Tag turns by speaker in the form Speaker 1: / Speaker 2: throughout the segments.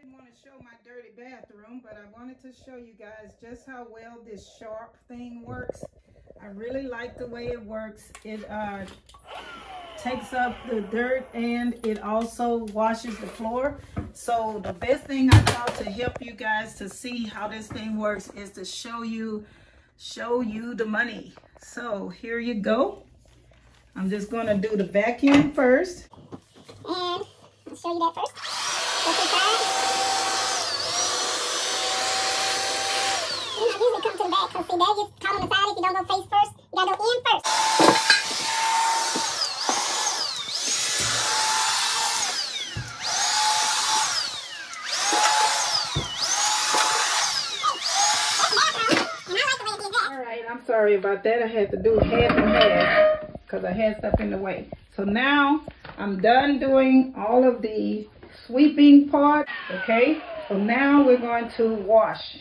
Speaker 1: didn't want to show my dirty bathroom, but I wanted to show you guys just how well this sharp thing works. I really like the way it works. It takes up the dirt and it also washes the floor. So the best thing I thought to help you guys to see how this thing works is to show you the money. So here you go. I'm just going to do the vacuum first.
Speaker 2: And I'll show you that first. Go to the side. You know, usually come to the back because see, that gets caught on the side if you don't go face first. You gotta go in first.
Speaker 1: Alright, I'm sorry about that. I had to do half and half because I had stuff in the way. So now I'm done doing all of the sweeping part. Okay, so now we're going to wash.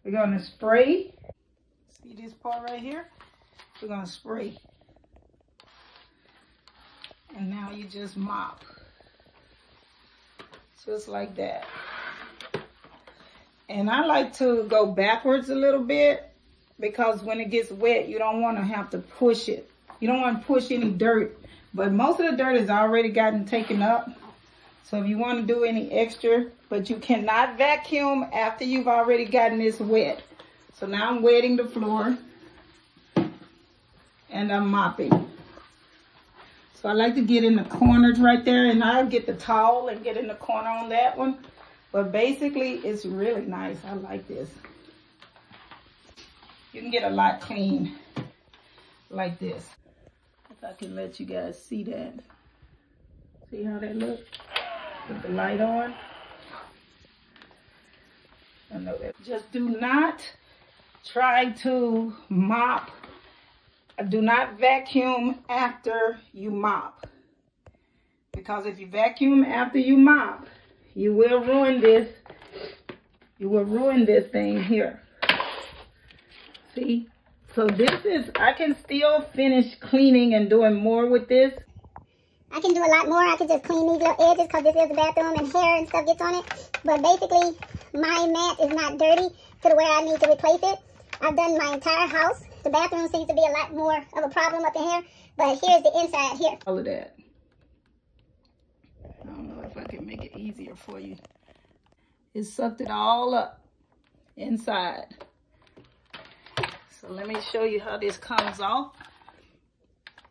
Speaker 1: We're going to spray. See this part right here? We're going to spray. And now you just mop. Just like that. And I like to go backwards a little bit because when it gets wet, you don't want to have to push it. You don't want to push any dirt. But most of the dirt has already gotten taken up. So if you want to do any extra, but you cannot vacuum after you've already gotten this wet. So now I'm wetting the floor and I'm mopping. So I like to get in the corners right there, and I'll get the towel and get in the corner on that one. But basically it's really nice. I like this. You can get a lot clean like this. If I can let you guys see that. See how that looks? With the light on. I know that. Just do not try to mop. Do not vacuum after you mop. Because if you vacuum after you mop, you will ruin this. You will ruin this thing here. See? So this is, I can still finish cleaning and doing more with this.
Speaker 2: I can do a lot more. I can just clean these little edges because this is the bathroom and hair and stuff gets on it. But basically, my mat is not dirty to the where I need to replace it. I've done my entire house. The bathroom seems to be a lot more of a problem up in here. But here's the inside here.
Speaker 1: All of that. I don't know if I can make it easier for you. It sucked it all up inside. So let me show you how this comes off.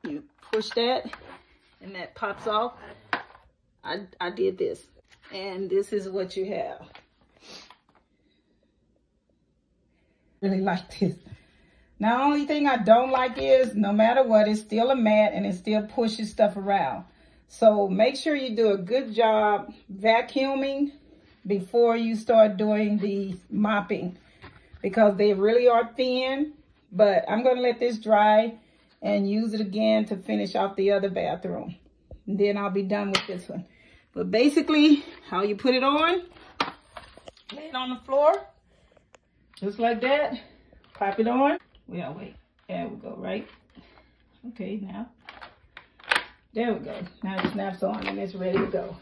Speaker 1: You push that and that pops off. I did this. And this is what you have. Really like this. Now, the only thing I don't like is no matter what, it's still a mat and it still pushes stuff around. So make sure you do a good job vacuuming before you start doing the mopping, because they really are thin. But I'm going to let this dry and use it again to finish off the other bathroom. And then I'll be done with this one. But basically, how you put it on, lay it on the floor, just like that. Pop it on. Well, wait. There we go, right? Okay, now. There we go. Now it snaps on and it's ready to go.